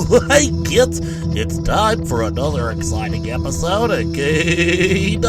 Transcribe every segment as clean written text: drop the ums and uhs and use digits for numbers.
Hey kids, it's time for another exciting episode of KWJUDAS.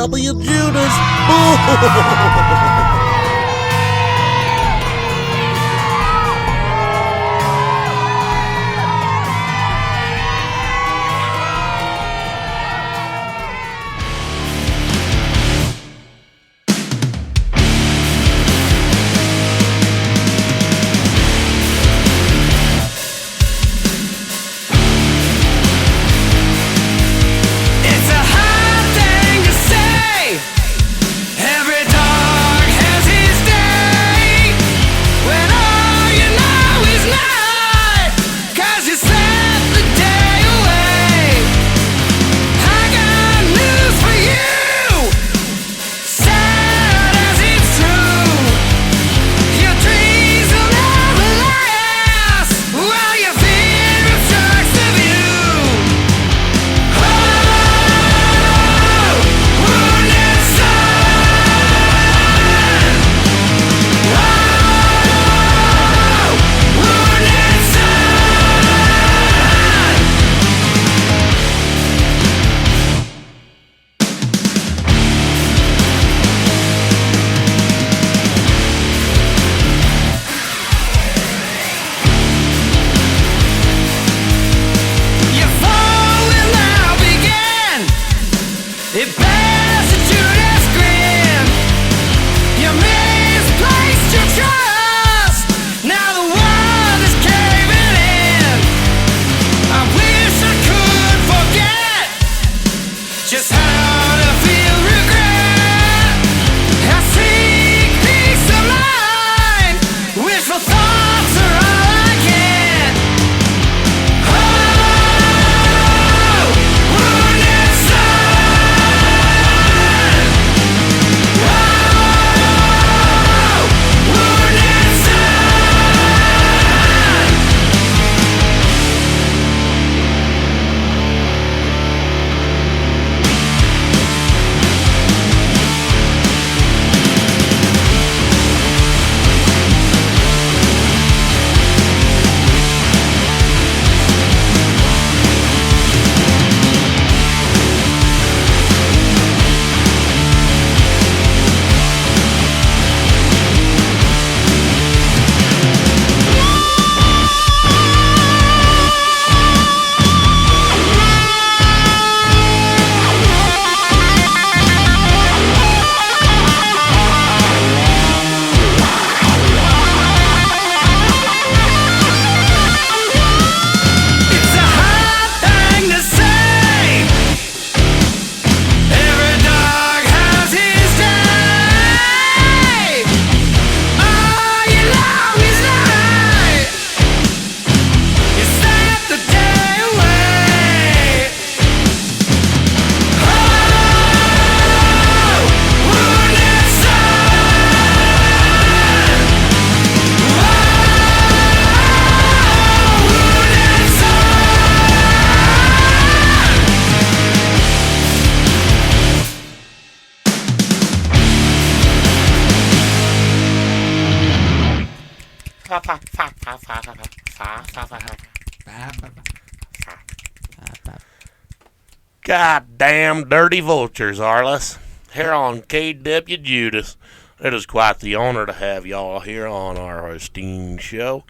Goddamn dirty vultures, Arliss. Here on KWJUDAS. It is quite the honor to have y'all here on our esteemed show.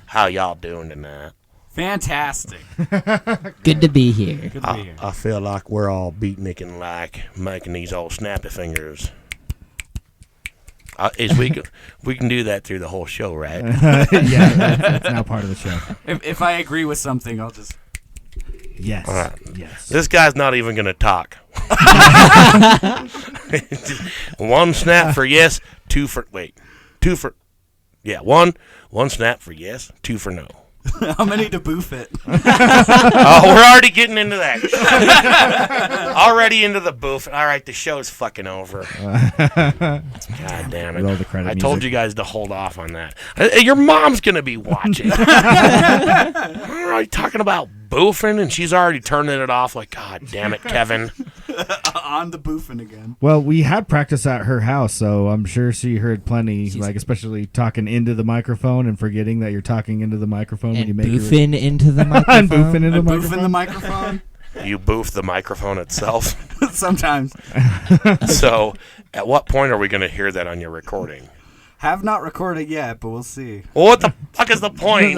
How y'all doing tonight? Fantastic. Good to be here. Good to be here. I feel like we're all beatniking like making these old snappy fingers. We can do that through the whole show, right? Yeah, that's now part of the show. If I agree with something, I'll just... Yes. Right. Yes. This guy's not even going to talk. One snap for yes, two for one snap for yes, two for no. How many to boof it? Oh, we're already getting into that. Already into the boof. All right, the show's fucking over. God damn it. Roll the credit I told music. you guys to hold off on that. Your mom's going to be watching. already talking about boofing, and she's already turning it off like, God damn it, Kevin. On the boofing again. Well, we had practice at her house, so I'm sure she heard plenty, like especially talking into the microphone and forgetting that you're talking into the microphone when you make boofing into the microphone. and boofing into the microphone. Boofing the microphone? You boof the microphone itself. Sometimes. So, at what point are we going to hear that on your recording? Have not recorded yet, but we'll see. Well, what the fuck is the point?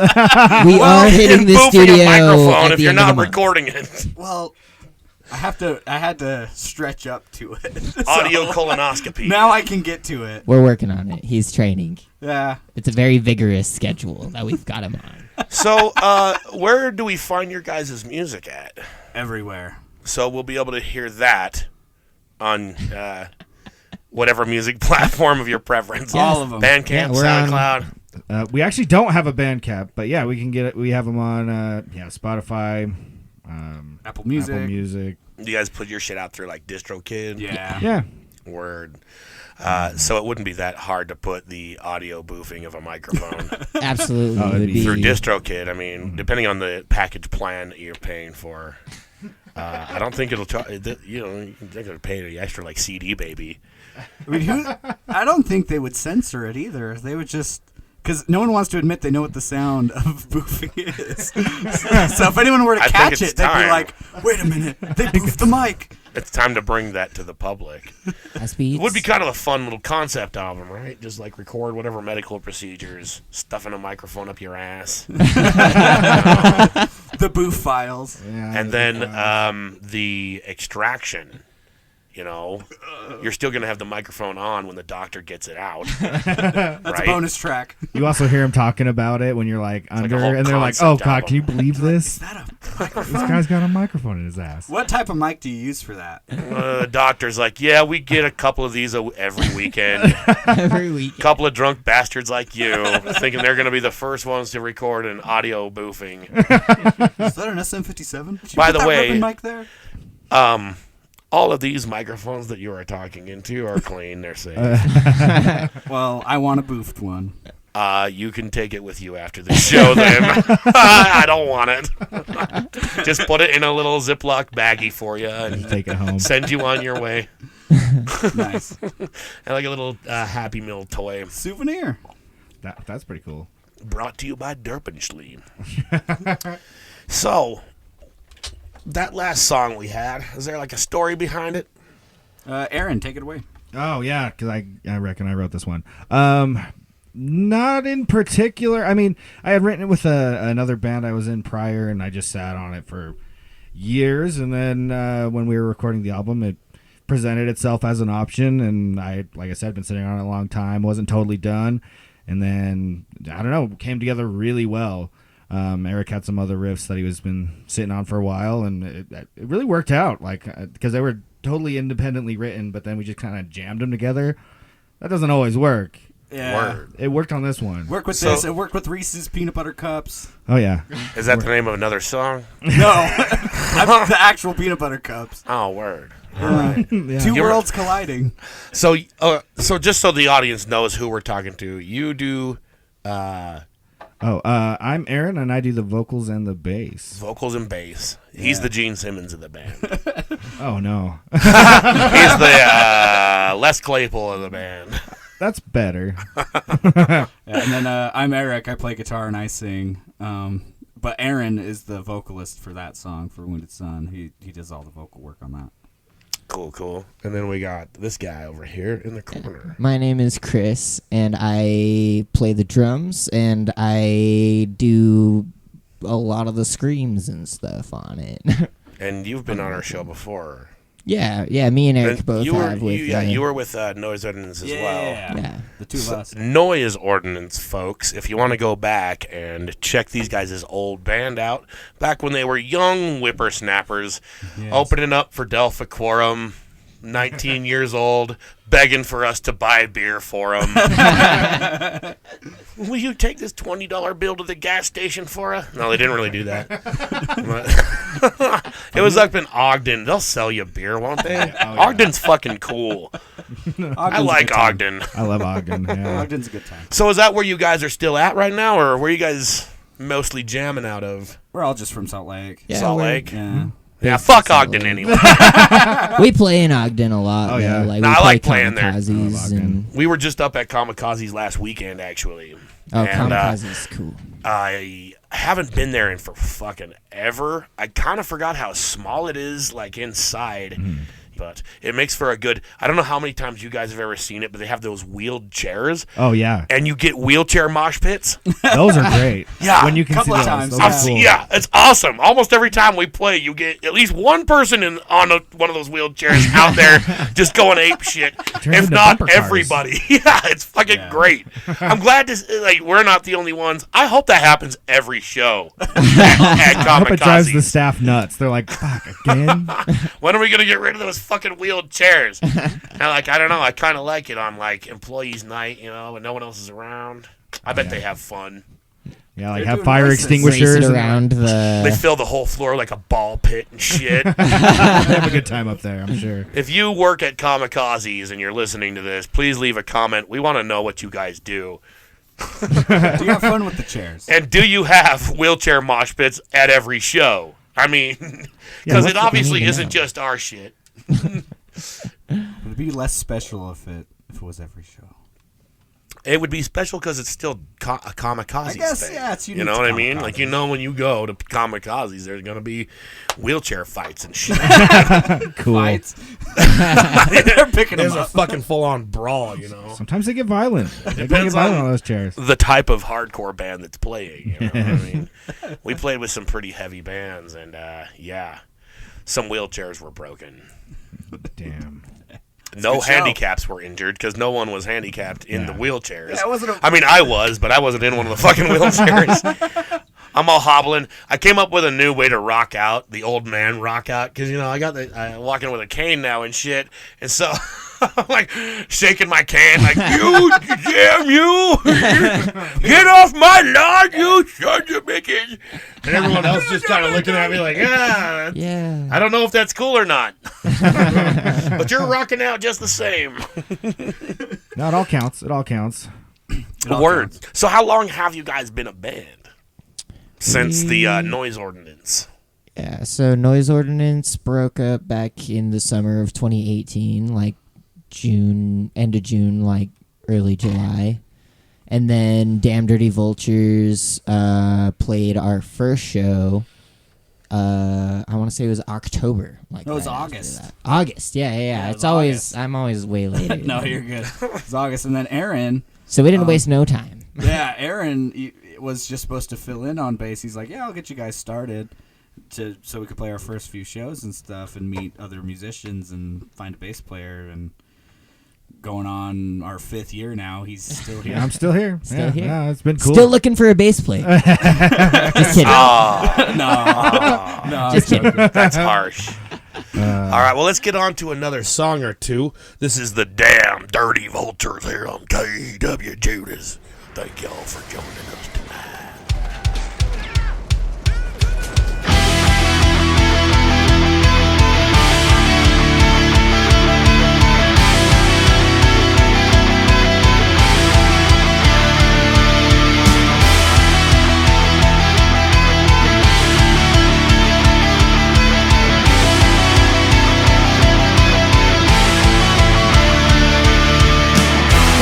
We are hitting the Boofing studio a microphone at if the you're end of the not month. recording it. Well, I had to stretch up to it. Audio colonoscopy. Now I can get to it. We're working on it. He's training. Yeah. It's a very vigorous schedule that we've got him on. So, where do we find your guys' music at? Everywhere. So we'll be able to hear that on whatever music platform of your preference. All of them. Bandcamp, Yeah, we're on- SoundCloud. We actually don't have a Bandcamp, but yeah, we can get it. We have them on Spotify, Apple Music. Apple Music. You guys put your shit out through like DistroKid? Yeah. Yeah. Word. So it wouldn't be that hard to put the audio boofing of a microphone Absolutely. Oh, it would be through DistroKid. I mean, depending on the package plan that you're paying for. I don't think it'll you're going to pay the extra like CD baby. I mean, I don't think they would censor it either. They would just... Because no one wants to admit they know what the sound of boofing is. So if anyone were to I think catch it's it, they'd time. be like, wait a minute, they boofed the mic. It's time to bring that to the public. It It would be kind of a fun little concept album, right? Just like record whatever medical procedures, stuffing a microphone up your ass. The boof files. Yeah. And then the extraction. You know, you're still going to have the microphone on when the doctor gets it out. That's right? a bonus track. You also hear them talking about it when you're like under, a whole and they're like, concept "Oh God, album. can you believe this? Is that This guy's got a microphone in his ass." What type of mic do you use for that? The doctor's like, yeah, we get a couple of these every weekend. every week. Couple of drunk bastards like you thinking they're going to be the first ones to record an audio boofing. Is that an SM57? Did you By put the that way- ribbon mic there? All of these microphones that you are talking into are clean. They're safe. Well, I want a boofed one. You can take it with you after the show then. I don't want it. Just put it in a little Ziploc baggie for you and Take it home. send you on your way. Nice. And like a little Happy Meal toy. Souvenir. That's pretty cool. Brought to you by Derpenschlein. So, that last song we had, is there like a story behind it? Aaron, take it away. Oh yeah, because I reckon I wrote this one. Not in particular. I mean, I had written it with another band I was in prior, and I just sat on it for years. And then when we were recording the album, it presented itself as an option, and like I said, been sitting on it a long time. Wasn't totally done, and then I don't know, came together really well. Eric had some other riffs that he was been sitting on for a while, and it really worked out. Like because they were totally independently written, but then we just kind of jammed them together. That doesn't always work. Yeah. Word. It worked on this one. Work with So- this. It worked with Reese's Peanut Butter Cups. Oh yeah. Is that the name of another song? No. The actual Peanut Butter Cups. Oh, word. All right. Yeah. Two You're- worlds colliding. So just so the audience knows who we're talking to, you do I'm Aaron, and I do the vocals and the bass. vocals and bass. He's the Gene Simmons of the band. Oh no, He's the Les Claypool of the band. that's better. And then I'm Eric. I play guitar and I sing. But Aaron is the vocalist for that song, for Wounded Son. He does all the vocal work on that. Cool. And then we got this guy over here in the corner. My name is Chris, and I play the drums, and I do a lot of the screams and stuff on it. And you've been on our show before. yeah, me and Eric And both you were, have with you were with Noise Ordinance as well. Yeah. The two of us. Noise Ordinance, folks. If you want to go back and check these guys' old band out, back when they were young whippersnappers, opening up for Delphi Quorum, 19 years old, begging for us to buy beer for them. Will you take this $20 bill to the gas station for us? No, they didn't really do that. It was up in Ogden. They'll sell you beer, won't they? Ogden's fucking cool. I like Ogden. I love Ogden. Yeah. Ogden's a good time. So is that where you guys are still at right now, or where you guys mostly jamming out of? We're all just from Salt Lake. Yeah, Salt we're- Lake? Yeah. Yeah, fuck Ogden anyway. We play in Ogden a lot. Oh, yeah. though. Like, No, we I play like playing there. Kamikazes and We were just up at Kamikazes last weekend, actually. oh, And, Kamikazes, cool. I haven't been there in for fucking ever. I kind of forgot how small it is, like, inside. But it makes for a good... I don't know how many times you guys have ever seen it, but they have those wheeled chairs. Oh yeah, And you get wheelchair mosh pits. those are great. Yeah. when you can see Couple of those, times, those yeah. are cool. Yeah, it's awesome. Almost every time we play, you get at least one person on one of those wheelchairs out there just going ape shit. Turns If into not bumper cars. everybody. Yeah, it's fucking great. I'm glad to like we're not the only ones. I hope that happens every show at I hope it drives the Kamikazes. staff nuts. They're like, fuck again. When are we gonna get rid of those fucking wheeled chairs? And like I don't know. I kind of like it on like employees' night, when no one else is around. I bet they have fun. Yeah, like They're have doing fire races. extinguishers. Race it and- around They the. fill the whole floor like a ball pit and shit. They have a good time up there, I'm sure. If you work at Kamikazes and you're listening to this, please leave a comment. We want to know what you guys do. Do you have fun with the chairs? And do you have wheelchair mosh pits at every show? I mean, because it obviously I need to isn't know. just our shit. It'd be less special if it was every show. It would be special because it's still a Kamikazes I guess, thing. yeah, it's You unique know to what I mean? Like, Kamikazes. when you go to Kamikazes, there's going to be wheelchair fights and shit. Cool. Fights. They're picking them There's a up. fucking full-on brawl, Sometimes they get violent. They can get Depends violent on- on those chairs. the type of hardcore band that's playing. You know what I mean? We played with some pretty heavy bands, and yeah, some wheelchairs were broken. Damn. No good show. handicaps were injured because no one was handicapped in the wheelchairs. Yeah, it wasn't a- I mean, I was, but I wasn't in one of the fucking wheelchairs. I'm all hobbling. I came up with a new way to rock out, the old man rock out, because I got I'm walking with a cane now and shit, and so I'm like shaking my cane, like you, damn you, get off my lawn, you sons of bitches, and everyone else just kind of looking at me like, yeah, Yeah. I don't know if that's cool or not, but you're rocking out just the same. No, it all counts. It all counts. Word. So how long have you guys been a band? Since the noise ordinance. Yeah, so Noise Ordinance broke up back in the summer of 2018, like end of June, like early July. And then Damn Dirty Vultures played our first show. I want to say it was October. Like No, it was right after August. that. August, yeah. Yeah, it It's was always August. I'm always way later. No, you're good. It's August, and then Aaron. So we didn't waste no time. Yeah, Aaron was just supposed to fill in on bass. He's like, "Yeah, I'll get you guys started, so we could play our first few shows and stuff, and meet other musicians and find a bass player." And going on our 5th year now, he's still here. Yeah, I'm still here. Still here. Yeah, it's been cool. Still looking for a bass player. Just kidding. No, Just kidding. That's harsh. All right, well, let's get on to another song or two. This is the Damn Dirty Vultures here on KWJUDAS. Thank y'all for joining us tonight.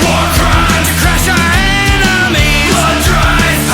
War crimes crush our enemies. Blood drives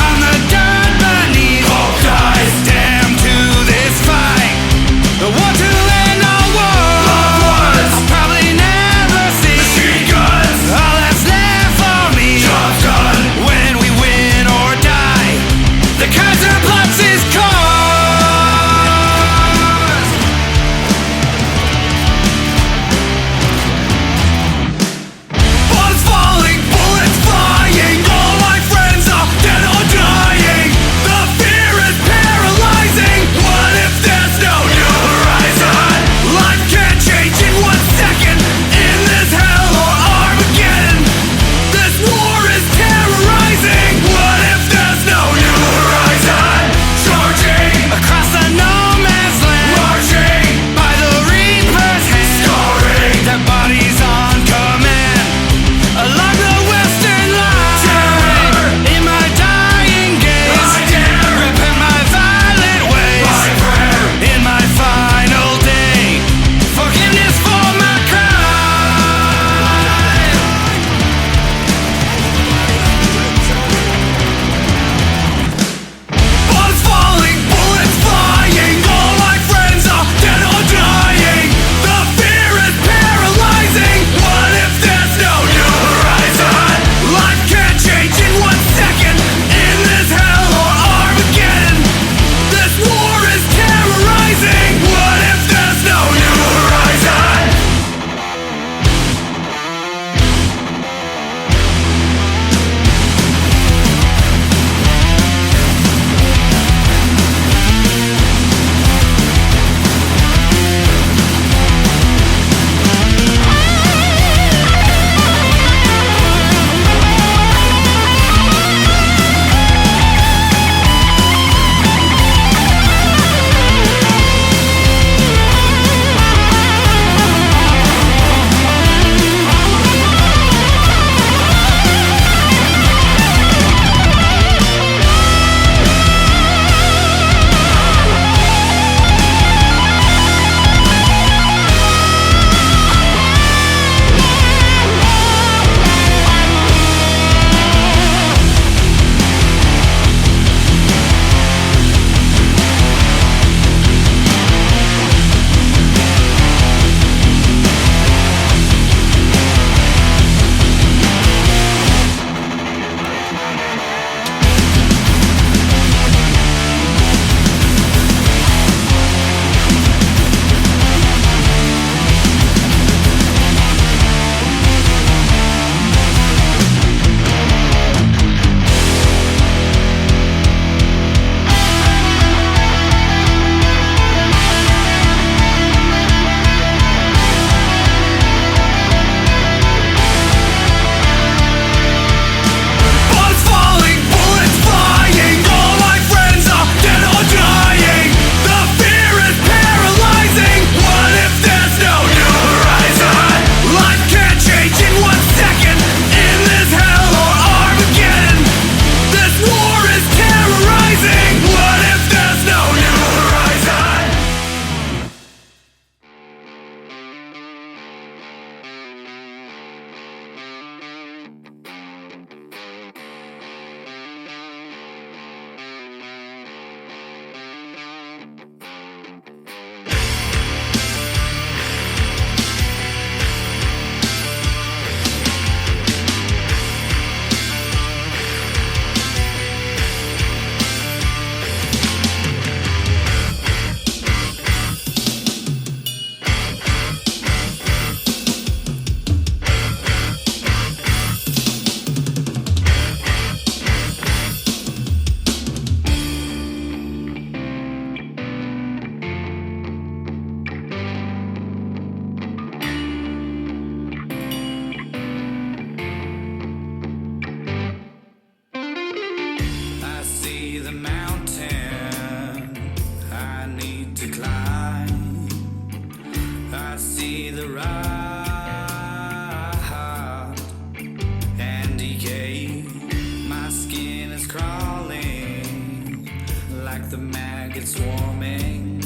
maggots swarming.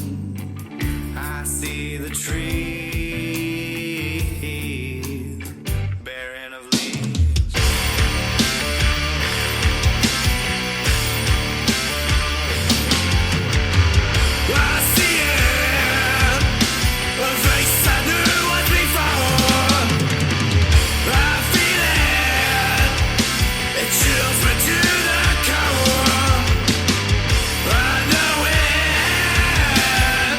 I see the trees barren of leaves. I see it, a face I knew was before. I feel it, it chills me to the core. I know it,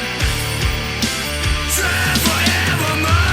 try forevermore.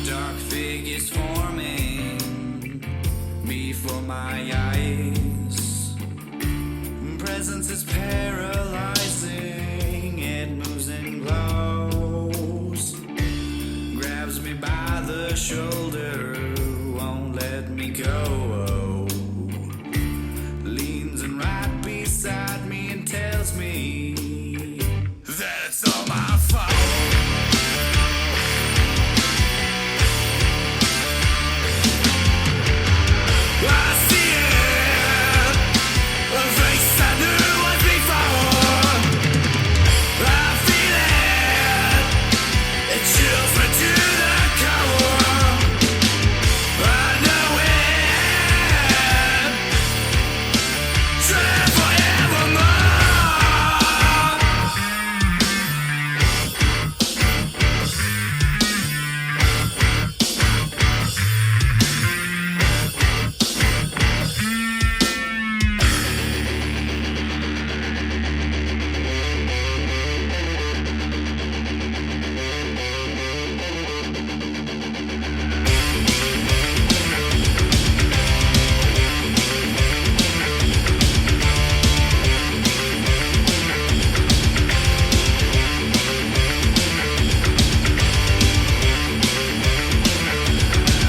Dark figures forming before my eyes. Presence is paralyzing. It moves and glows. Grabs me by the shoulder, won't let me go. Leans and right beside me and tells me that it's all my fault. I see it, a face I knew was before. I feel it, it chills me to the core. I know it, try forevermore.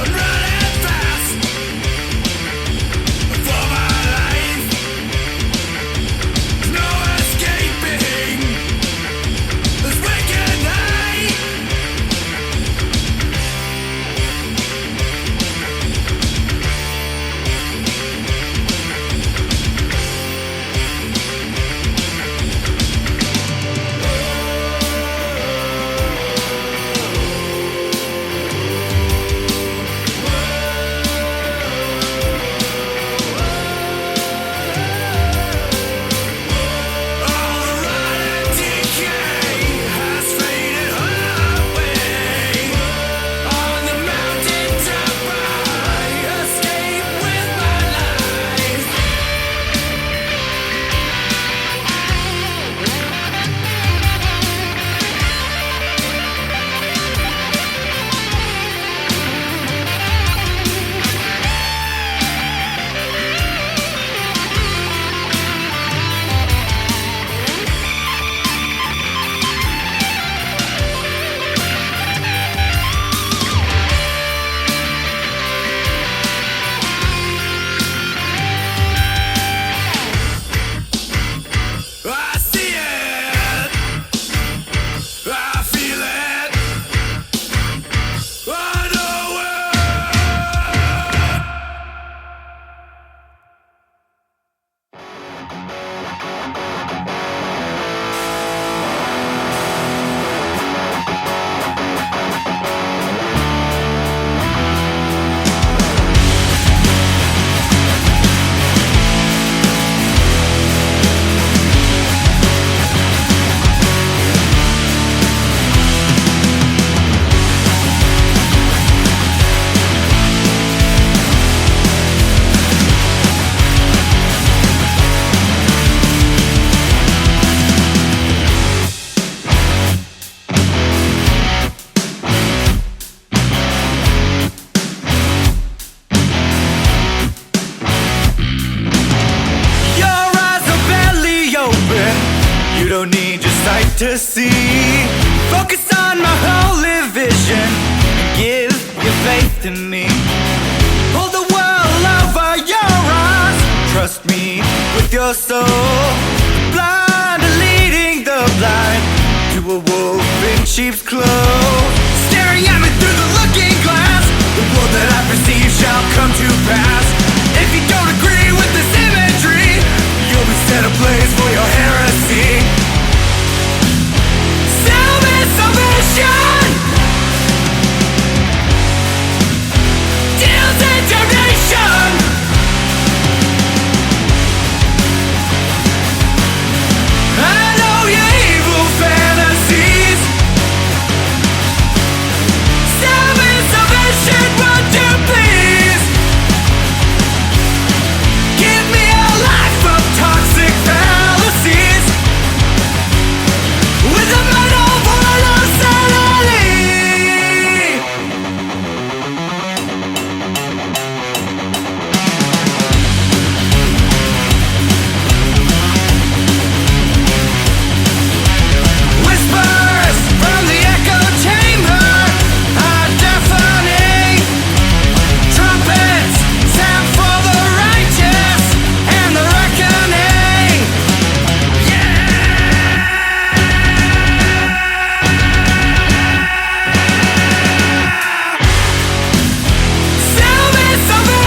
I'm running fast for my life. No escaping this wicked night. All the rotten decay has faded away. On the mountain top, I escape with my life. I see it, I feel it, I know it. Your eyes are barely open. You don't need your sight to see. Focus on my whole faith in me. Hold the world over your eyes. Trust me with your soul. The blind are leading the blind to a wolf in sheep's clothes. Staring at me through the looking glass. The world that I perceive shall come to pass. If you don't agree with this imagery, you'll be set ablaze for your heresy. Salvation deals in damnation. I know your evil fantasies. Salvation, won't you please give me a life of toxic fallacies with a metal void of sanity. Whispers from the echo chamber are deafening. Trumpets sound for the righteous and the reckoning. Salvation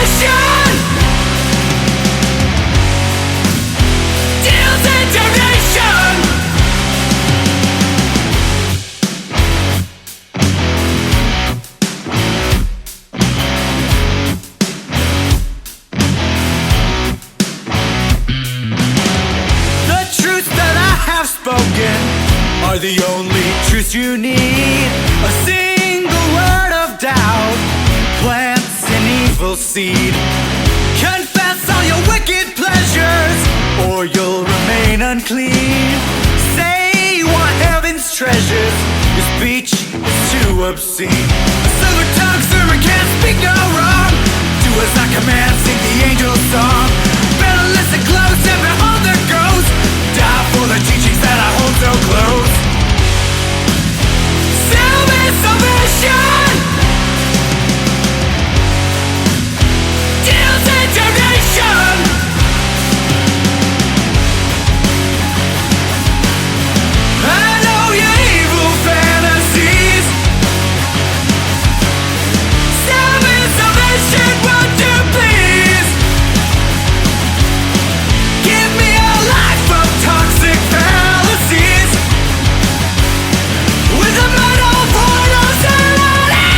deals in damnation. The truths that I have spoken are the only truths you need. A single word of doubt plants an evil seed. Confess all your wicked pleasures, or you'll remain unclean. Say you want heaven's treasures, your speech is too obscene. A silver tongue server can't speak no wrong. Do as I command, sing the angel song. Better listen close and behold the ghost. Die for the teachings that I hold so close. Salvation deals in damnation. I know your evil fantasies. Salvation, won't you please give me a life of toxic fallacies with a metal void of sanity.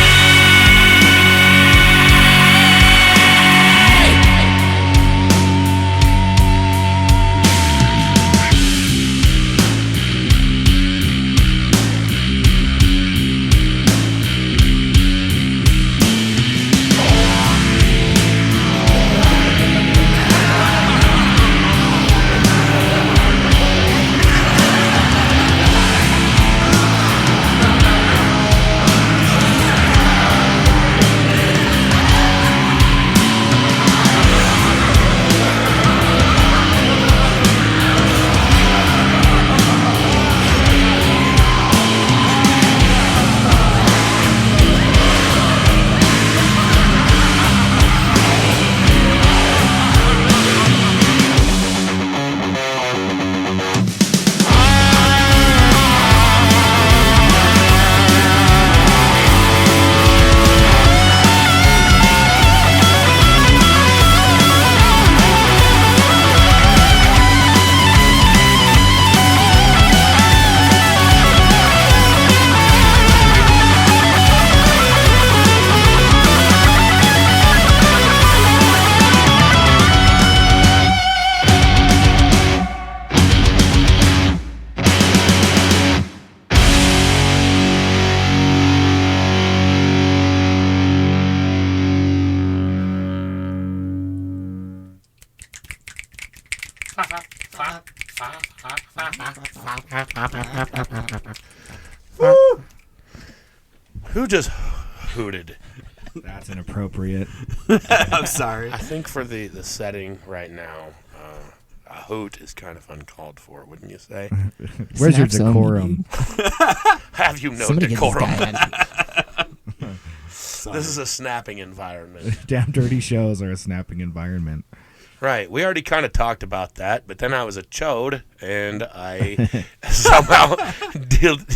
Who just hooted? That's inappropriate. I'm sorry. I think for the setting right now, a hoot is kind of uncalled for, wouldn't you say? Where's your Snap some. decorum? Have you no Somebody get this decorum? guy out of here. This is a snapping environment. Damn dirty shows are a snapping environment. Right. We already kind of talked about that, but then I was a chode, and I somehow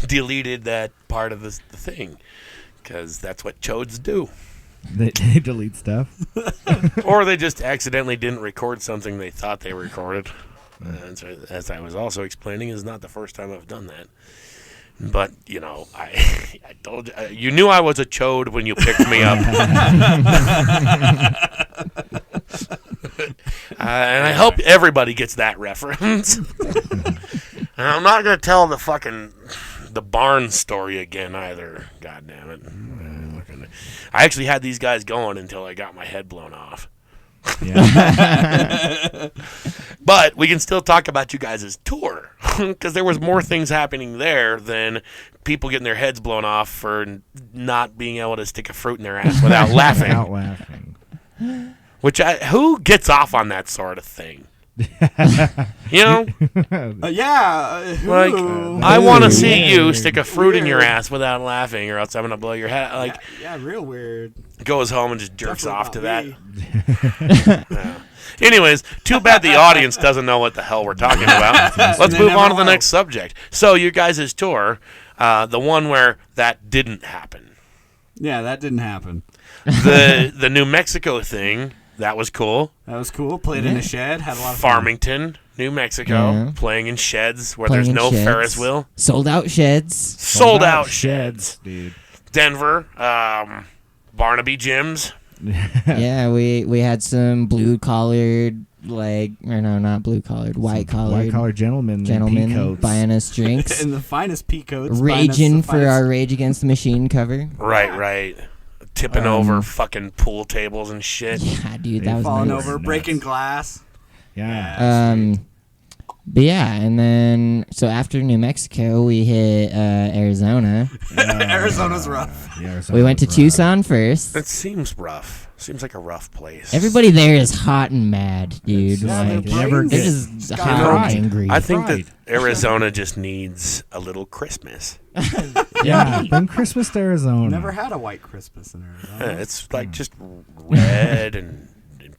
deleted that part of the thing, because that's what chodes do. They delete stuff. Or they just accidentally didn't record something they thought they recorded. As I was also explaining, is not the first time I've done that. But, you know, I told you, you knew I was a chode when you picked me up. And I hope everybody gets that reference. And I'm not going to tell the barn story again either. God damn it. I actually had these guys going until I got my head blown off. Yeah. But we can still talk about you guys' tour, because there was more things happening there than people getting their heads blown off for not being able to stick a fruit in their ass without laughing. Without laughing. Who gets off on that sort of thing? You know? Like, I want to see you stick a fruit in your ass without laughing, or else I'm going to blow your head. Like, yeah, real weird. Goes home and just jerks Definitely off to not that. Yeah. Anyways, too bad the audience doesn't know what the hell we're talking about. Let's move on to the next subject. So, you guys' tour, the one where that didn't happen. Yeah, that didn't happen. The New Mexico thing, that was cool. That was cool. Played in a shed. Had a lot of Farmington, New Mexico, playing in sheds where there's no Ferris wheel. Sold out sheds. Sold out sheds, dude. Denver, Barnaby Gyms. Yeah, we had some blue collared, not blue collared, white collared gentlemen gentlemen in pea coats. buying us drinks. in the finest pea coats. Raging for our Rage Against the Machine cover. Right. Tipping over fucking pool tables and shit. Yeah, dude, that was falling nice. over, breaking glass. Yeah. But yeah, and then so after New Mexico, we hit Arizona. Arizona's rough. We went to Tucson first. It seems rough. Seems like a rough place. Everybody there is hot and mad, dude. Yeah, They're just hot and angry. I think that Arizona just needs a little Christmas. Yeah, bring Christmas to Arizona. Never had a white Christmas in Arizona. It's like just red and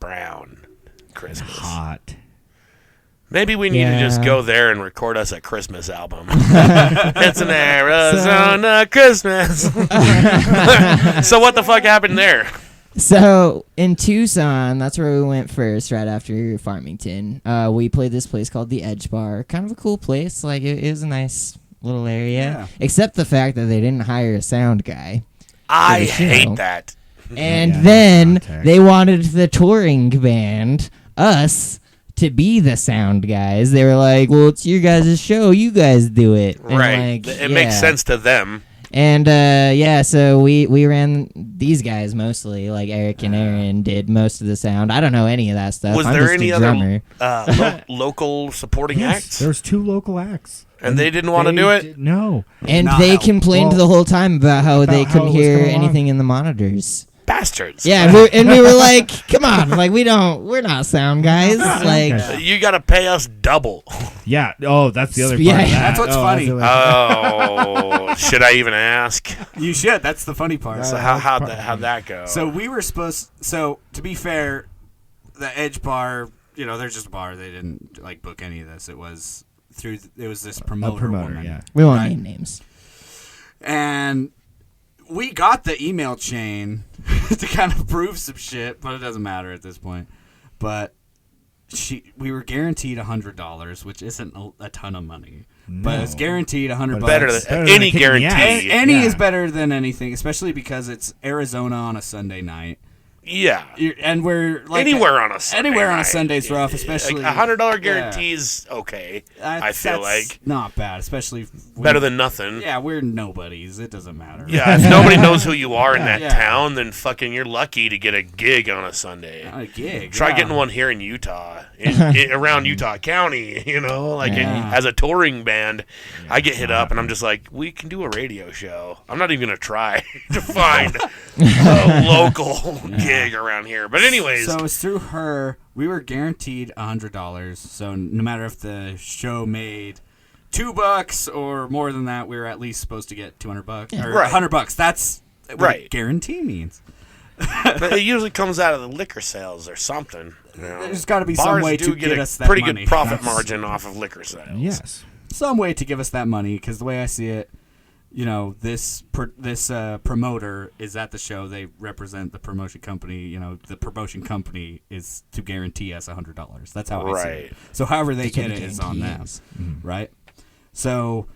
brown Christmas. Hot. Maybe we need to just go there and record us a Christmas album. It's an Arizona Christmas. So what the fuck happened there? So in Tucson, that's where we went first, right after Farmington. We played this place called the Edge Bar. Kind of a cool place. Like it was a nice little area. Yeah. Except the fact that they didn't hire a sound guy. I hate that. And then they wanted the touring band, us, to be the sound guys. They were like, well, it's your guys' show. You guys do it. And Right. It makes sense to them. And, so we ran these guys mostly. Like Eric and Aaron did most of the sound. I don't know any of that stuff. Was I'm there just any a other drummer. local supporting acts? There was 2 local acts. And they didn't want to do it? No. And they complained the whole time about how they couldn't how it was hear coming along. anything in the monitors. Bastards. Yeah, we were like, come on, like we're not sound guys. Like, You got to pay us double. Yeah. Oh, that's the other part. Yeah. Of that. That's what's funny. Oh, should I even ask? You should. That's the funny part. So how'd that go? So we were supposed. So to be fair, the Edge Bar, they're just a bar. They didn't book any of this. It was this promoter woman. Yeah. we won't name names. And we got the email chain to kind of prove some shit, but it doesn't matter at this point. But we were guaranteed $100, which isn't a ton of money, but it's guaranteed $100. Better than any guarantee. Any is better than anything, especially because it's Arizona on a Sunday night. Yeah. And we're like anywhere on a Sunday anywhere on a night. Sunday's rough, especially $100 guarantees okay. I feel that's like not bad, especially better than nothing. Yeah, we're nobodies. It doesn't matter. Yeah, if nobody knows who you are in that town, then fucking you're lucky to get a gig on a Sunday. A gig. Try getting one here in Utah, around Utah County. As a touring band, I get hit up and I'm just like, we can do a radio show. I'm not even gonna try to find a local gig around here. But anyways, so it's through her. We were guaranteed $100. So no matter if the show made $2 or more than that, we were at least supposed to get $200 or Right. $100. That's Right. guarantee means. It usually comes out of the liquor sales or something. You know. There's got to be Bars some way do to get a us that pretty money. good profit margin off of liquor sales. Yes. Some way to give us that money, because the way I see it, you know, this promoter is at the show. They represent the promotion company. You know, the promotion company is to guarantee us $100. That's how I see it. So however they get it is on them, right? So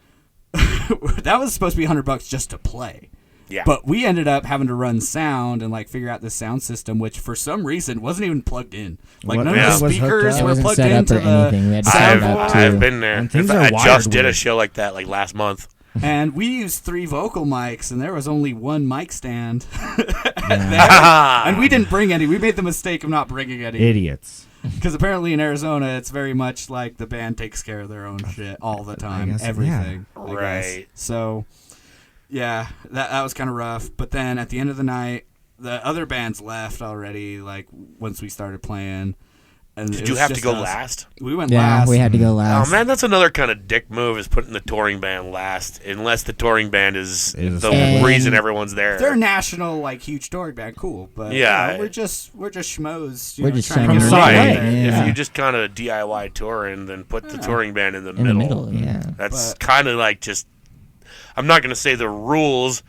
that was supposed to be $100 just to play. Yeah. But we ended up having to run sound and like figure out the sound system, which for some reason wasn't even plugged in. Like none of the speakers were plugged into the sound. I've been there. I just did a show like that like last month. And we used 3 vocal mics, and there was only 1 mic stand there. And we didn't bring any. We made the mistake of not bringing any. Idiots. Because apparently in Arizona, it's very much like the band takes care of their own shit all the time. Everything. Yeah. Right. So, yeah, that was kind of rough. But then at the end of the night, the other bands left already, like, once we started playing. And did you have to go last? We went last. Yeah, we had to go last. Oh, man, that's another kind of dick move, is putting the touring band last, unless the touring band is the reason everyone's there. They're a national, like, huge touring band, cool. But, yeah. You know, we're just schmoes. We're just trying from to get side. If you just kind of DIY touring, then put the touring band in the middle. Yeah. That's kind of like just, I'm not going to say the rules,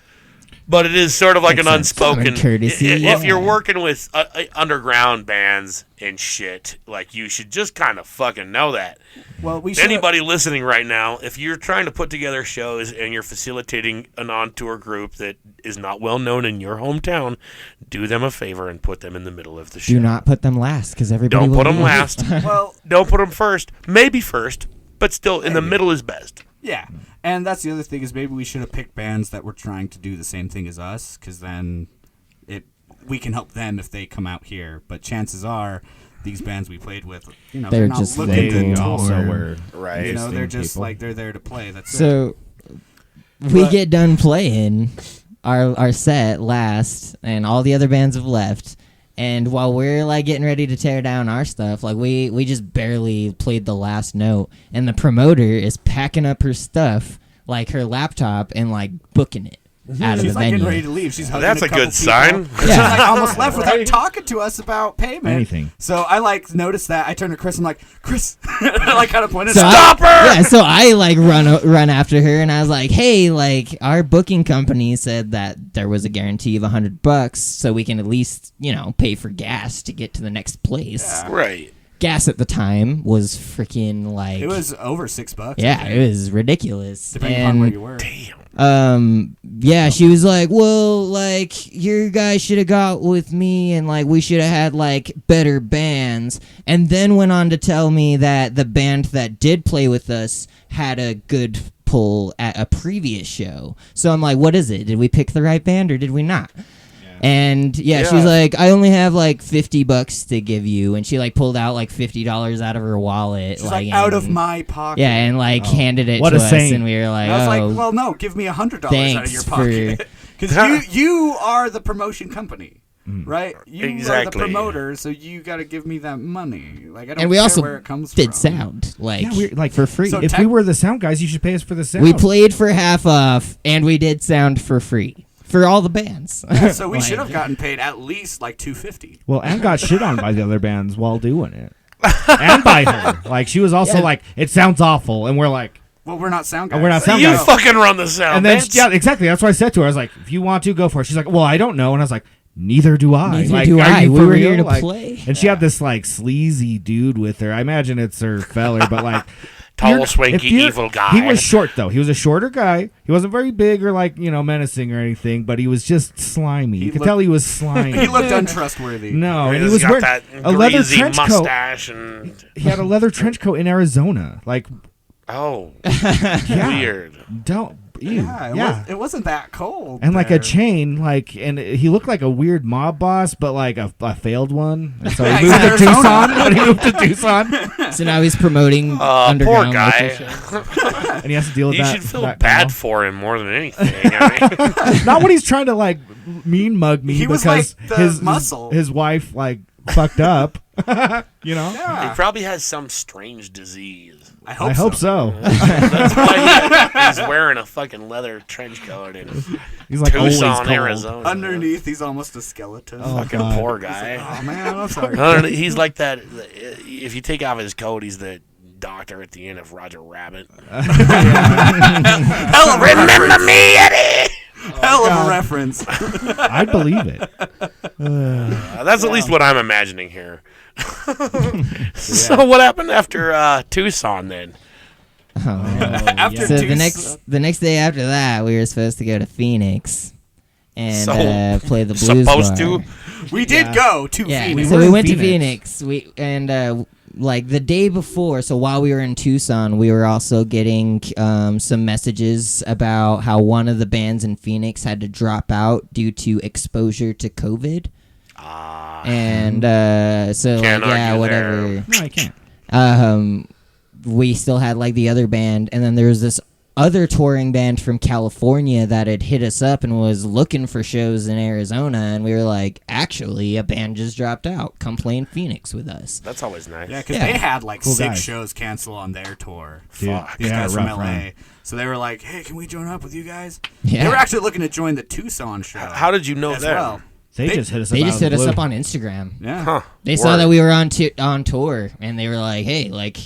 but it is sort of like an unspoken courtesy. If you're working with underground bands and shit, like, you should just kind of fucking know that. Well, anybody listening right now, if you're trying to put together shows and you're facilitating an on-tour group that is not well known in your hometown, do them a favor and put them in the middle of the show. Do not put them last, because everybody don't will put them leave. last. Well, don't put them first. Maybe first, but still in the middle is best. Yeah, and that's the other thing, is maybe we should have picked bands that were trying to do the same thing as us, because then we can help them if they come out here. But chances are, these bands we played with, you know, they're not just looking to tour. also were right. You know, they're just like, they're there to play. That's it. So we get done playing our set last, and all the other bands have left. And while we're like getting ready to tear down our stuff, like we just barely played the last note, and the promoter is packing up her stuff, like her laptop, and like booking it out of She's the like venue. getting ready to leave. She's hugging That's a couple good sign. She's like almost left without talking to us about payment. Anything. So I like noticed that. I turned to Chris. I'm like, Chris, I like kind of pointed. So Stop her! Yeah, so I like run after her, and I was like, "Hey, like our booking company said that there was a guarantee of $100, so we can at least, you know, pay for gas to get to the next place." Yeah. Right. Gas at the time was freaking like It was over $6. yeah, it was ridiculous. Depending on where you were. Damn. Yeah, she was like, well, like, your guys should have got with me, and, like, we should have had, like, better bands. And then went on to tell me that the band that did play with us had a good pull at a previous show. So I'm like, what is it? Did we pick the right band, or did we not? And she was like, I only have like $50 to give you, and she like pulled out like $50 out of her wallet. She's like out of my pocket. Yeah, and like handed it What to a us, saint. and we were like, And I was oh, like, well, no, give me $100 out of your thanks pocket. Because you are the promotion company, right? You are the Exactly. promoter, so you got to give me that money. Like, I don't and we care also where it comes did from. sound like, Yeah, we're like for free. So if we were the sound guys, you should pay us for the sound. We played for half off, and we did sound for free for all the bands. Yeah, so we Like, should have gotten paid at least like $250. Well, and got shit on by the other bands while doing it, and by her. Like she was also like, it sounds awful, and we're like, Well, we're not sound guys. we're not sound You guys. fucking run the sound. And then bitch. yeah, exactly. That's what I said to her. I was like, if you want to, go for it. She's like, well, I don't know, and I was like, neither do I. Neither like, do are I. you We for were real? here to Like, play. And she had this like sleazy dude with her. I imagine it's her feller, but like. Tall, swanky, if you're- evil guy. He was short though. He was a shorter guy. He wasn't very big or like menacing or anything, but he was just slimy. You could tell he was slimy. He looked untrustworthy. No, and he He's was got wearing that a leather greasy trench coat. mustache and He had a leather trench coat in Arizona. Like, yeah. Weird. don't. Ew. Yeah, it wasn't that cold. And like there. a chain, like, and he looked like a weird mob boss, but like a failed one. And so Yeah, he he's moved to Arizona. Tucson. But he moved to Tucson, So now he's promoting Poor underground guy. local shows. and he has to deal with You that. should feel that bad now. for him more than anything. I mean, Not when he's trying to like mean mug me He was because like the his muscle. his wife like fucked up, You know? He probably has some strange disease. I hope so. That's why he's wearing a fucking leather trench coat in He's like always Tucson, cold. Arizona. Underneath, he's almost a skeleton. Oh, Fucking God. poor guy. Oh man, I'm sorry. He's like that. If you take off his coat, he's the doctor at the end of Roger Rabbit. Remember me, Eddie? Hell of a reference. I believe it. That's at least what I'm imagining here. So what happened after Tucson then? After So Tucson- the next day after that, we were supposed to go to Phoenix and So, play the blues supposed bar. to? we did go to Yeah, Phoenix. so were we in went to Phoenix. Phoenix. Like the day before, so while we were in Tucson, we were also getting some messages about how one of the bands in Phoenix had to drop out due to exposure to COVID. And so Can't like, yeah, argue whatever. there. No, I can't. We still had like the other band, and then there was this other touring band from California that had hit us up and was looking for shows in Arizona, and we were like, actually, a band just dropped out. Come play in Phoenix with us. That's always nice. Yeah, because Yeah. they had like Cool 6 guys. shows cancel on their tour. Dude, These yeah, guys from rough LA. run. So they were like, hey, can we join up with you guys? Yeah. They were actually looking to join the Tucson show. How did you know as that? well. They just hit us up. They out just of the hit us blue. up on Instagram. Yeah. Huh. They saw Word. that we were on tour, and they were like, hey, like,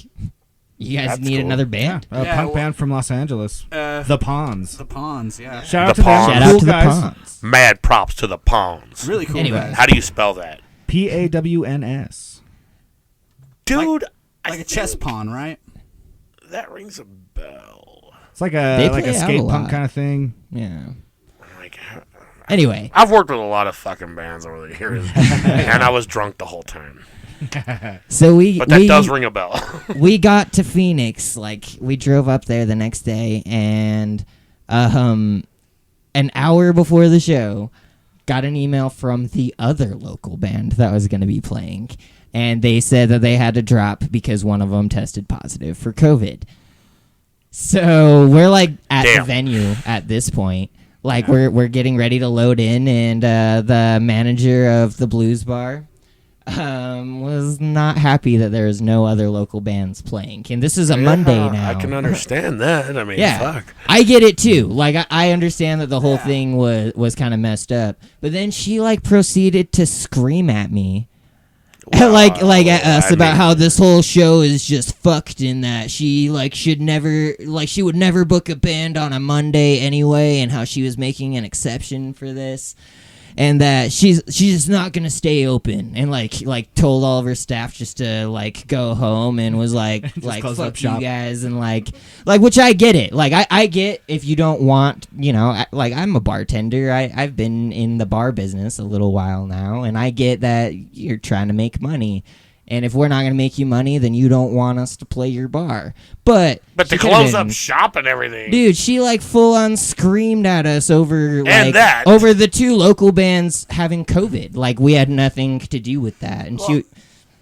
you guys That's need cool. another band? A Yeah, punk well- band from Los Angeles. The Pawns. The Ponds, yeah. Shout out The to them. Pawns. Shout Cool out to guys. the Ponds. Mad props to the Pawns. Really cool Anyway. guys. How do you spell that? PAWNS. Dude, Like a chess pawn, right? that rings a bell. It's like They a play out skate a punk lot. kind of thing. Yeah. Like, Anyway, I've worked with a lot of fucking bands over the years, and I was drunk the whole time. so But that does ring a bell. we got to Phoenix. Like, we drove up there the next day, and an hour before the show, got an email from the other local band that was going to be playing, and they said that they had to drop because one of them tested positive for COVID. So we're like at the Damn. venue at this point. Like, we're getting ready to load in, and the manager of the blues bar was not happy that there was no other local bands playing. And this is a Monday now. I can understand that. I mean, Yeah, fuck. I get it too. Like, I understand that the whole thing was kind of messed up. But then she like proceeded to scream at me. like at us I about mean- how this whole show is just fucked, and that she like should never, like, she would never book a band on a Monday anyway, and how she was making an exception for this, and that she's just not gonna stay open, and like told all of her staff just to like go home, and was like like close fuck up you shop. guys, and like which I get it. Like I get if you don't want, you know, like I'm a bartender. I've been in the bar business a little while now, and I get that you're trying to make money. And if we're not going to make you money, then you don't want us to play your bar. But to she could've close been- up shop and everything. dude, she like full on screamed at us over like that. over the 2 local bands having COVID. Like, we had nothing to do with that, and she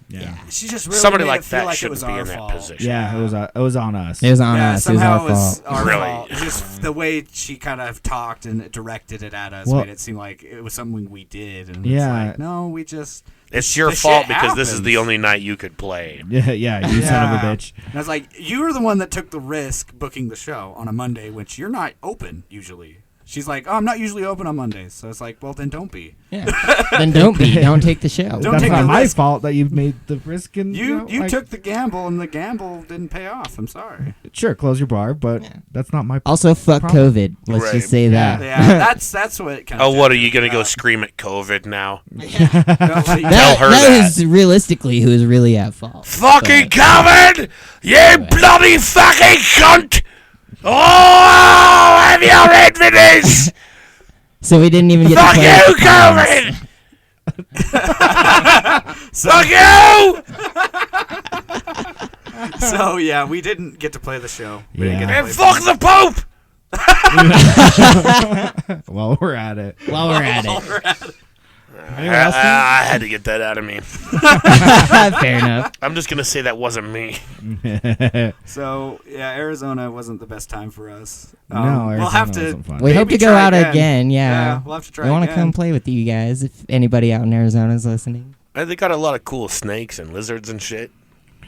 Yeah. She just really Somebody made like it feel that like it shouldn't was be our in that fault. position. Yeah, it was on us. it was on Yeah, us. It was somehow our it was fault. our Really? fault. Just the way she kind of talked and directed it at us Well- made it seem like it was something we did. And Yeah. it's like, no, we just... It's your the fault shit because this is the happens. only night you could play. Yeah, you son of a bitch. And I was like, you were the one that took the risk booking the show on a Monday, which you're not open usually. She's like, oh, I'm not usually open on Mondays. So it's like, well, then don't be. Yeah. Then don't take the show. Don't That's take not the my risk. fault that you've made the risk. And You like, took the gamble, and the gamble didn't pay off. I'm sorry. sure close your bar, but Yeah. that's not my. Also, fuck Problem. COVID. Let's Right. just say that. Yeah, that's what kind of... Oh, what are you gonna go scream at COVID now? That, Tell her that that. is realistically who is really at fault. Fucking COVID! You bloody fucking cunt! Oh, have you read me this? So we didn't even get Fuck to play you, with the Ponds. COVID! Fuck you! So, yeah, we didn't get to play the show. We didn't get Yeah. to And play fuck the Pope! While we're at it. While we're at it. I had to get that out of me. Fair enough. I'm just gonna say that wasn't me. So, yeah, Arizona wasn't the best time for us. No, we'll Arizona have to... wasn't fun. We hope to Maybe go try out again. again. Yeah, Yeah. we'll have to try We want to again. come play with you guys if anybody out in Arizona is listening. They got a lot of cool snakes and lizards and shit.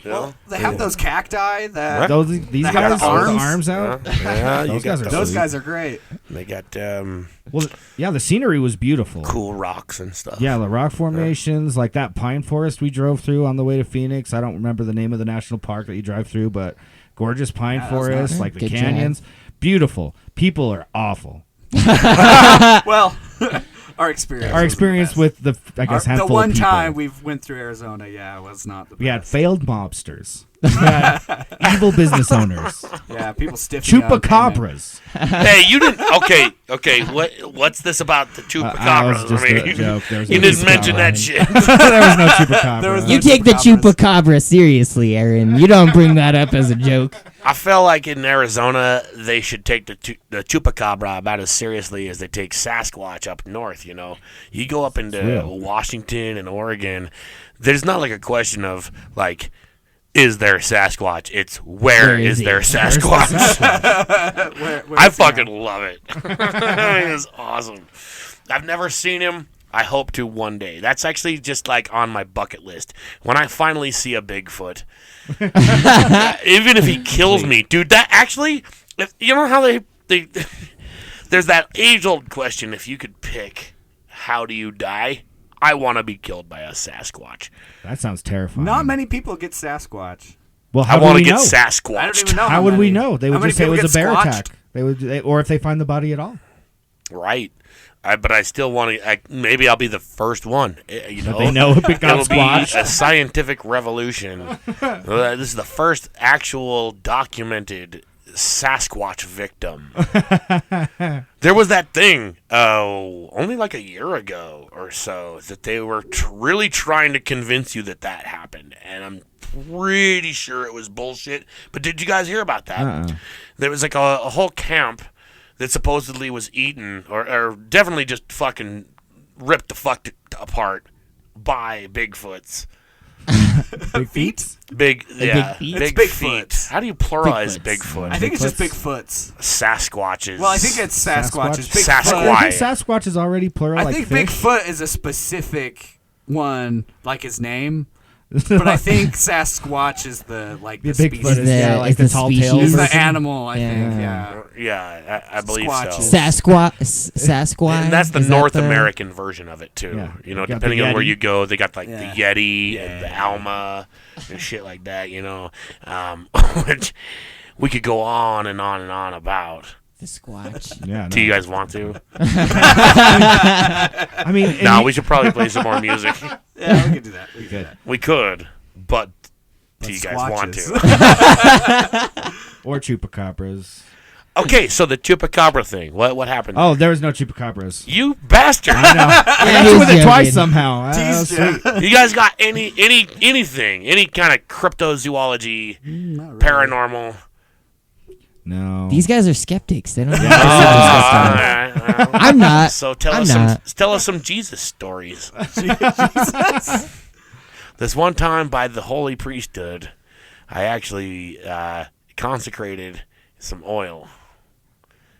You know? Well, they have those cacti that These that guys have with the arms. arms out. Yeah, you got Those guys are great. They got Well, yeah, the scenery was beautiful. cool rocks and stuff. Yeah, the rock formations, like that pine forest we drove through on the way to Phoenix. I don't remember the name of the national park that you drive through, but gorgeous pine forest, nice. like the Good canyons. Beautiful. People are awful. Well, our experience. Our experience with the, I guess, the handful one of people. time we went through Arizona, it was not the best. We had failed mobsters. We had evil business owners. Yeah, people stiffing up. Chupacabras. Hey, you didn't. Okay. What's this about the chupacabras? Just a joke. There was you no didn't mention that shit. there was no chupacabra. There was You no take the chupacabras. chupacabra seriously, Aaron. You don't bring that up as a joke. I feel like in Arizona they should take the chupacabra about as seriously as they take Sasquatch up north. You know, you go up into real. Washington and Oregon, there's not like a question of like, is there Sasquatch? It's where is he? there Sasquatch? Where's I he fucking at? love it. It's awesome. I've never seen him. I hope to one day. That's actually just like on my bucket list. When I finally see a Bigfoot, even if he kills me, dude. That actually, you know how they there's that age-old question: if you could pick, how do you die? I want to be killed by a Sasquatch. That sounds terrifying. Not many people get Sasquatch. Well, I how want do to we get know? Sasquatched. I don't even know. How would we many. know? They How would many just say it people was a get bear squatched? attack. Or if they find the body at all. Right. But I still want to. Maybe I'll be the first one. You know, They know if it got it'll be squatched. a scientific revolution. This is the first actual documented Sasquatch victim. There was that thing, only like a year ago or so, that they were really trying to convince you that happened, and I'm pretty sure it was bullshit. But did you guys hear about that? There was like a whole camp that supposedly was eaten, or definitely just fucking ripped the fuck apart by Bigfoots. Big feet? Big big feet? big It's feet. Bigfoots. How do you pluralize Bigfoots. Bigfoot? I think it's just Bigfoots. Sasquatches. Well, I think it's Sasquatches. Sasquatch. Bigfoot. I think Sasquatch is already plural. I like think fish. Bigfoot is a specific one, like his name. But I think Sasquatch is the The species. Bigfoot is the- like is the the tall species. tail Is the version. animal, I think, Yeah. yeah. I believe Squatches. so. Sasquatch. And that's the Is that North American version of it too. Yeah. You know, You got depending the on where Yeti. you go, they got like Yeah. the Yeti and the Alma and shit like that. You know, which we could go on and on and on about. The Squatch. Yeah, Do you no. guys want to? I mean, and No, you- we should probably play some more music. Yeah, we could do that. We could do that. We could, but do But you guys want squatches. to? or chupacabras. Okay, so the chupacabra thing. What happened? Oh, there was no chupacabras. You bastard! I know. I got he you was with it twice joking. somehow. That was Teased ya. sweet. You guys got anything, any kind of cryptozoology, paranormal? No. These guys are skeptics. They don't know. All right, well, I'm not. so tell I'm us not. some Jesus stories. This one time by the holy priesthood, I actually consecrated some oil.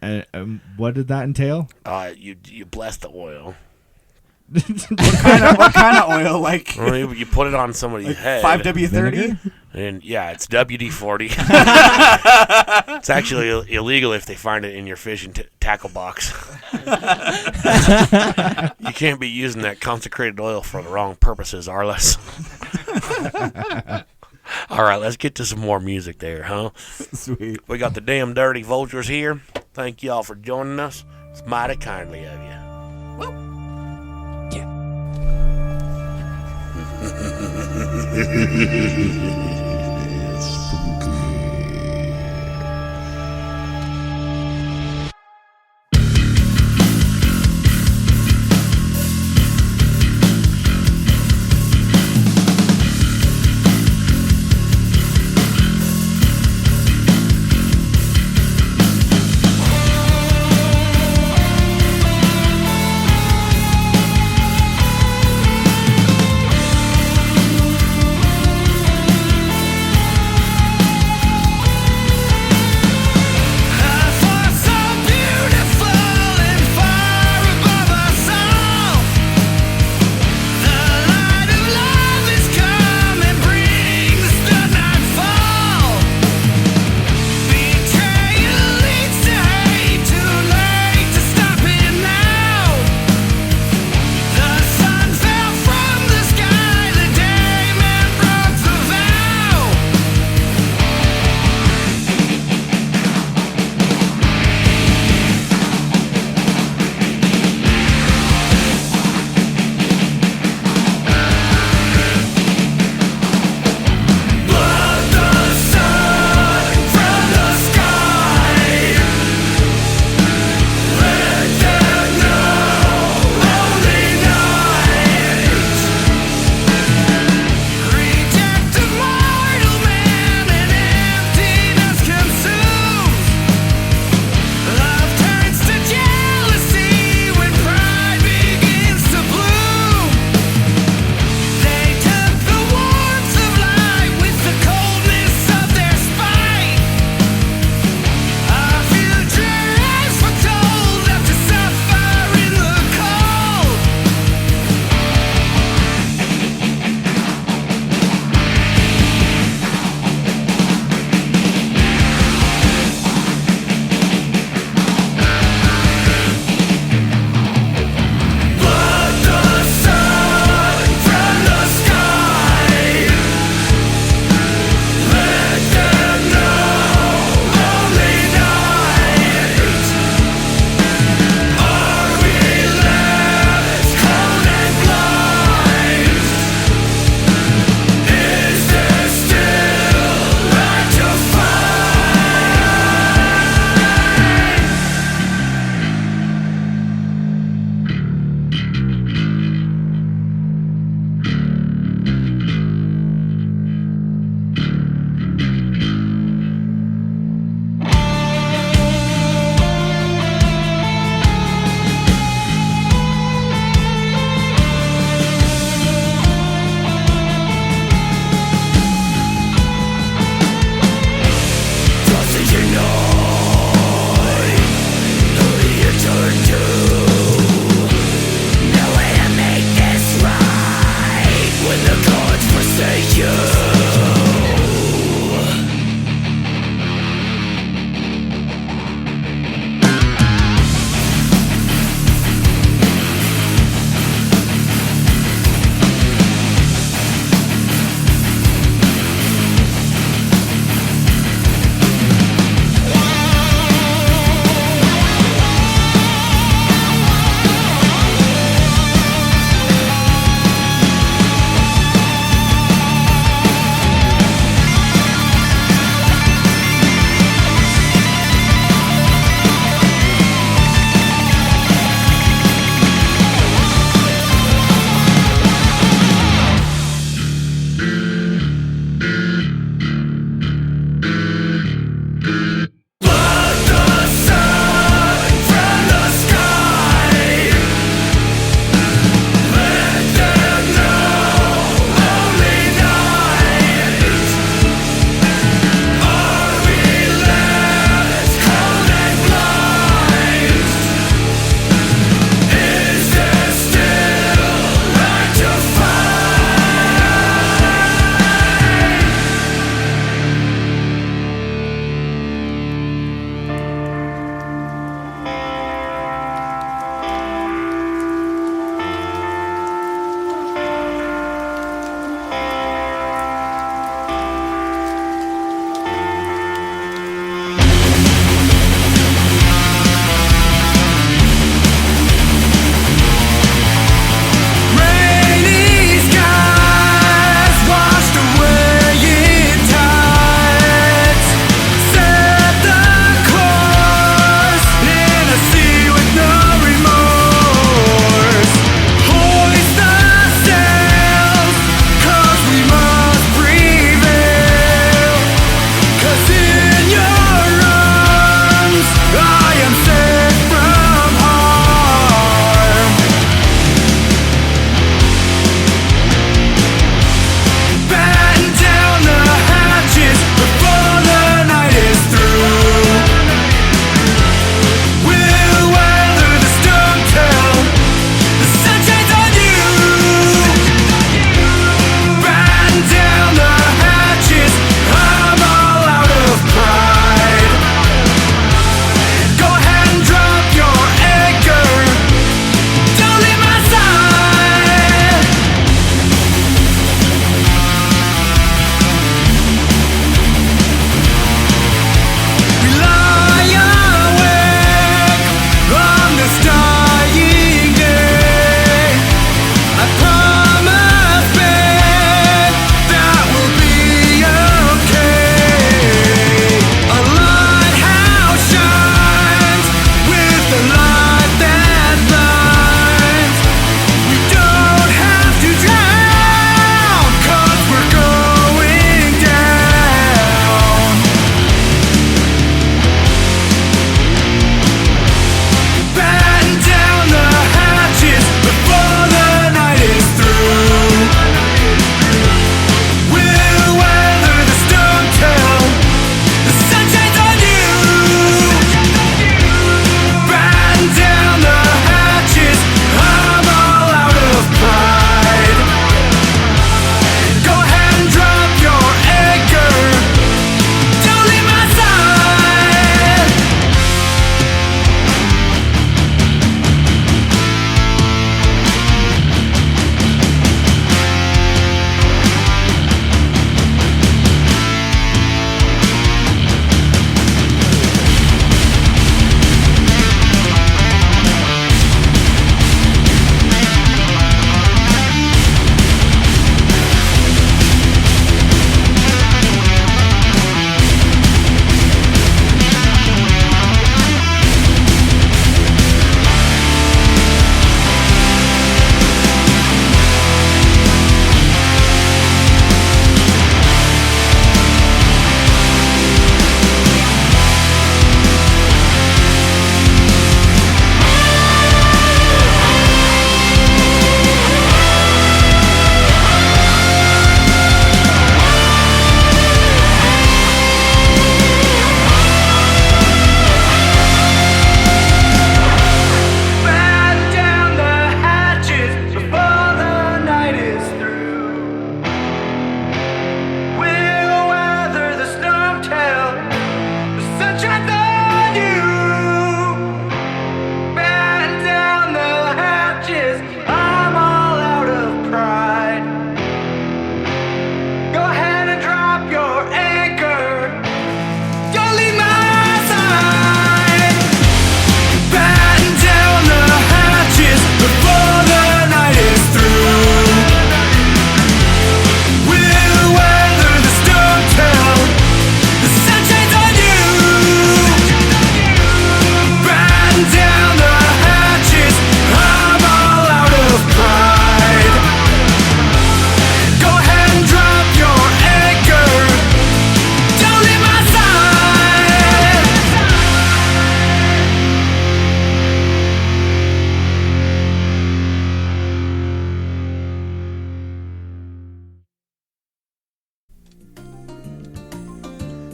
And what did that entail? You bless the oil. What kind of oil? Like Well, you put it on somebody's head. 5W30? And yeah, it's WD-40. It's actually illegal if they find it in your fish and tackle box. You can't be using that consecrated oil for the wrong purposes, Arliss. All right, let's get to some more music there, huh? Sweet. We got the damn dirty Vultures here. Thank y'all for joining us. It's mighty kindly of you.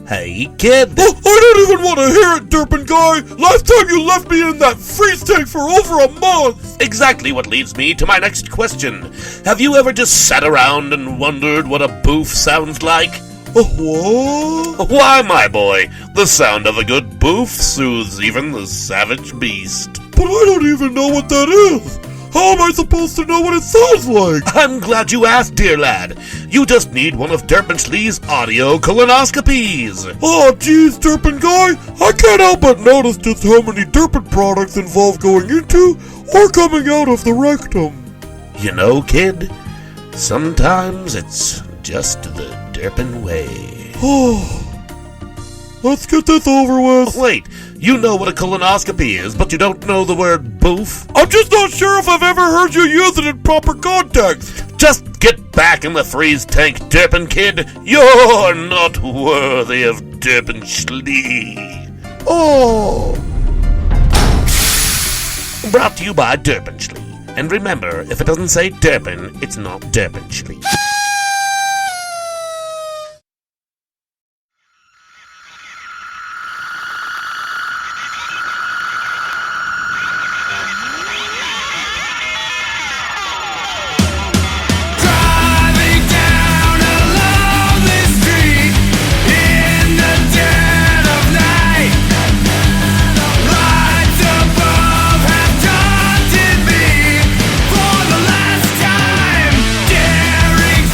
Hey, kid. Oh, I don't even want to hear it, Derpin Guy. Last time you left me in that freeze tank for over a month. Exactly what leads me to my next question. Have you ever just sat around and wondered what a boof sounds like? What? Why, my boy, the sound of a good boof soothes even the savage beast. But I don't even know what that is. How am I supposed to know what it sounds like? I'm glad you asked, dear lad. You just need one of Derpinschly's audio colonoscopies. Oh, geez, Derpin Guy, I can't help but notice just how many Derpin products involve going into or coming out of the rectum. You know, kid, sometimes it's just the Derpin way. Oh, let's get this over with. Wait, you know what a colonoscopy is, but you don't know the word boof? I'm just not sure if I've ever heard you use it in proper context. Just get back in the freeze tank, Derpin kid. You're not worthy of Derpinschly. Oh. Brought to you by Derpinschly. And remember, if it doesn't say Derpin, it's not Derpinschly. For the last time, daring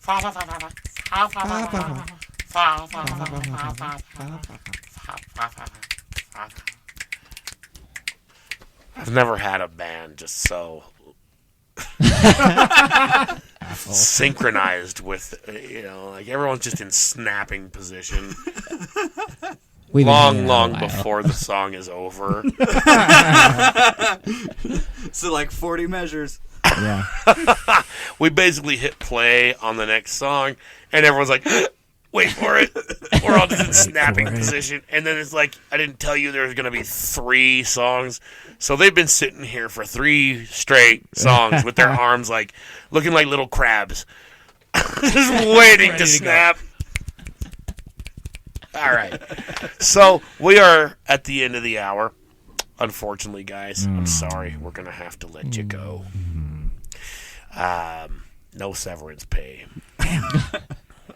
I've never had a band just so synchronized with, like everyone's just in snapping position. We've been long, doing it a long while. before the song is over. So like 40 measures. Yeah. We basically hit play on the next song, and everyone's like, wait for it. We're all just in snapping position. And then it's like, I didn't tell you there was going to be 3 songs. So they've been sitting here for 3 straight songs with their arms like looking like little crabs. Just waiting to snap. All right. So we are at the end of the hour. Unfortunately, guys, I'm sorry. We're going to have to let you go. No severance pay.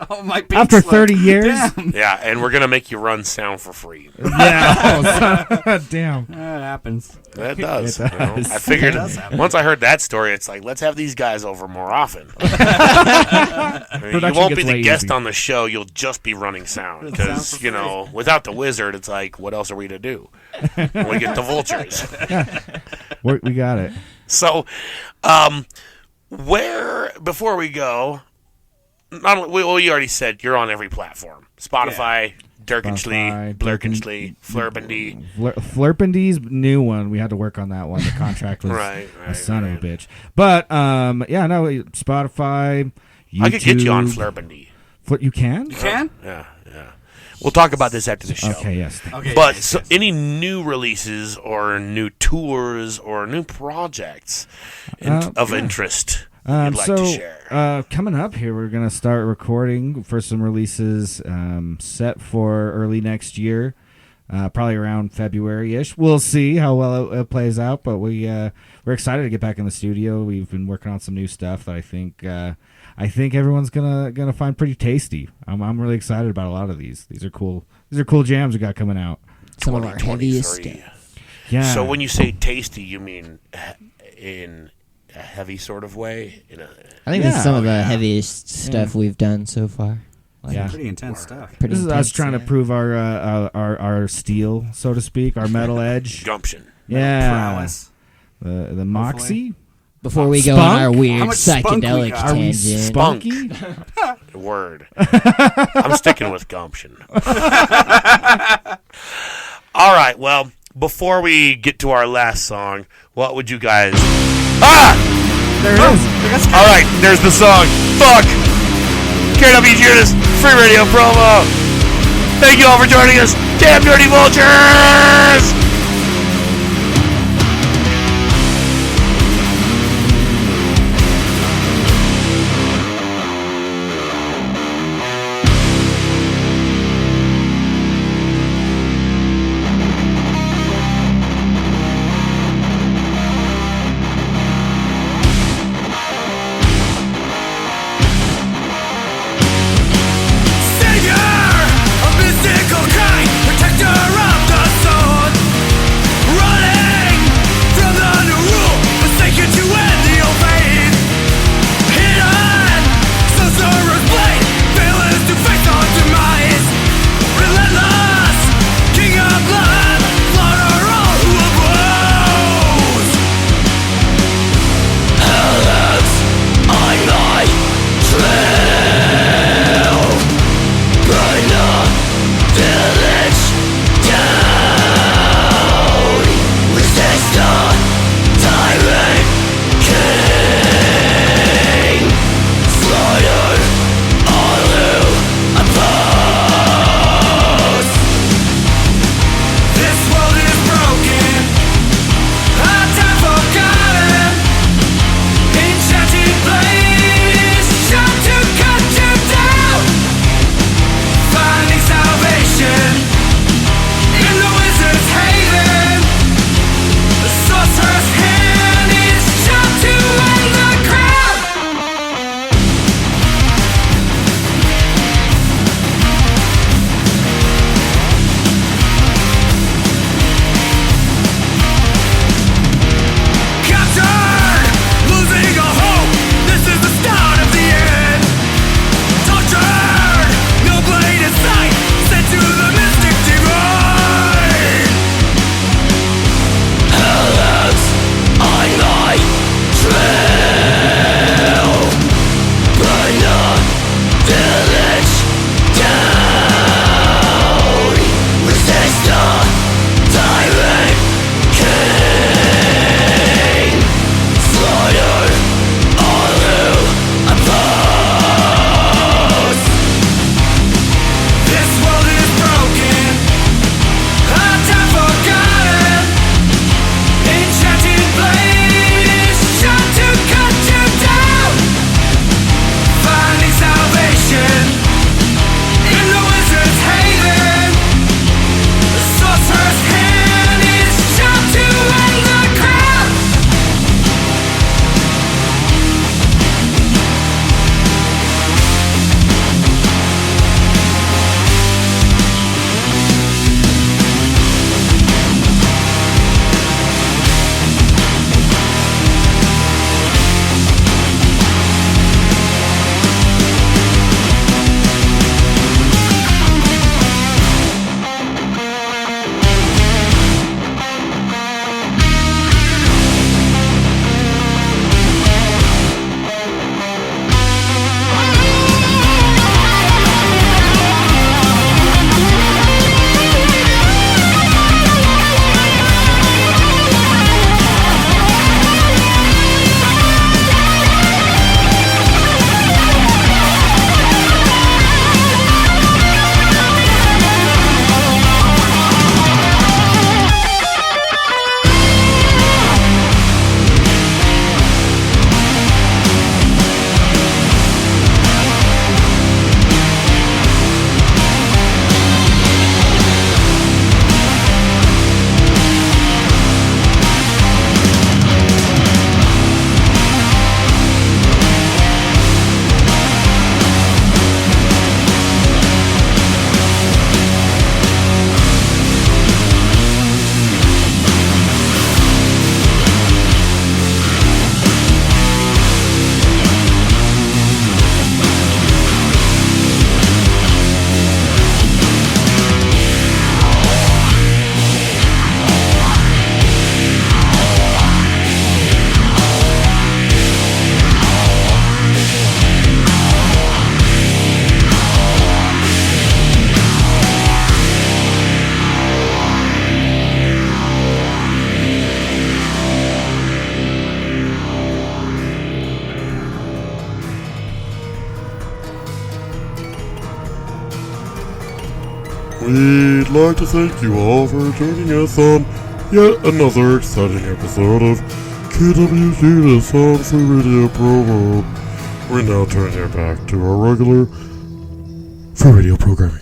Oh, my After 30 years? Damn. Yeah, and we're going to make you run sound for free. Yeah. Damn. That happens. That does. It you know. does. I figured It does happen. once I heard that story, it's like, let's have these guys over more often. I mean, you Production won't be gets the guest lazy. on the show. You'll just be running sound. Sound Because, for free. without the wizard, it's like, what else are we to do? When we get the vultures. We got it. So, before we go, you already said you're on every platform. Spotify, Dirkenschly, Spotify, Blurkenschly, Flurbendy. Flurpendy's new one. We had to work on that one. The contract was Right, a son of a bitch. But Spotify, YouTube. I could get you on Flurbendy. You can? You can? Yeah. We'll talk about this after the show. Okay, yes. Okay. But yes, so yes. any new releases or new tours or new projects of interest you'd like to share? Coming up here, we're going to start recording for some releases set for early next year, probably around February-ish. We'll see how well it plays out, but we're excited to get back in the studio. We've been working on some new stuff that I think everyone's gonna find pretty tasty. I'm really excited about a lot of these. These are cool. These are cool jams we got coming out. Some of our heaviest 2023. stuff. Yeah. So when you say tasty, you mean in a heavy sort of way? I think this is some of the heaviest stuff we've done so far. Like, Yeah. Pretty intense stuff. pretty This is us intense, trying to yeah. prove our steel, so to speak, our metal edge. Gumption. Yeah. Prowess. The Moxie. Before we go on our How weird much spunk we psychedelic got? Are we tangent. spunky? Word. I'm sticking with gumption. All right. Well, before we get to our last song, what would you guys... There it is. All right, there's the song. Fuck! KWJUDAS, Free Radio Provo. Thank you all for joining us. Damn dirty vultures! Savior, a mystical kind, protector of the soul. We'd like to thank you all for joining us on yet another exciting episode of KWJUDAS on Free Radio Provo. We're now turning it back to our regular Free Radio programming.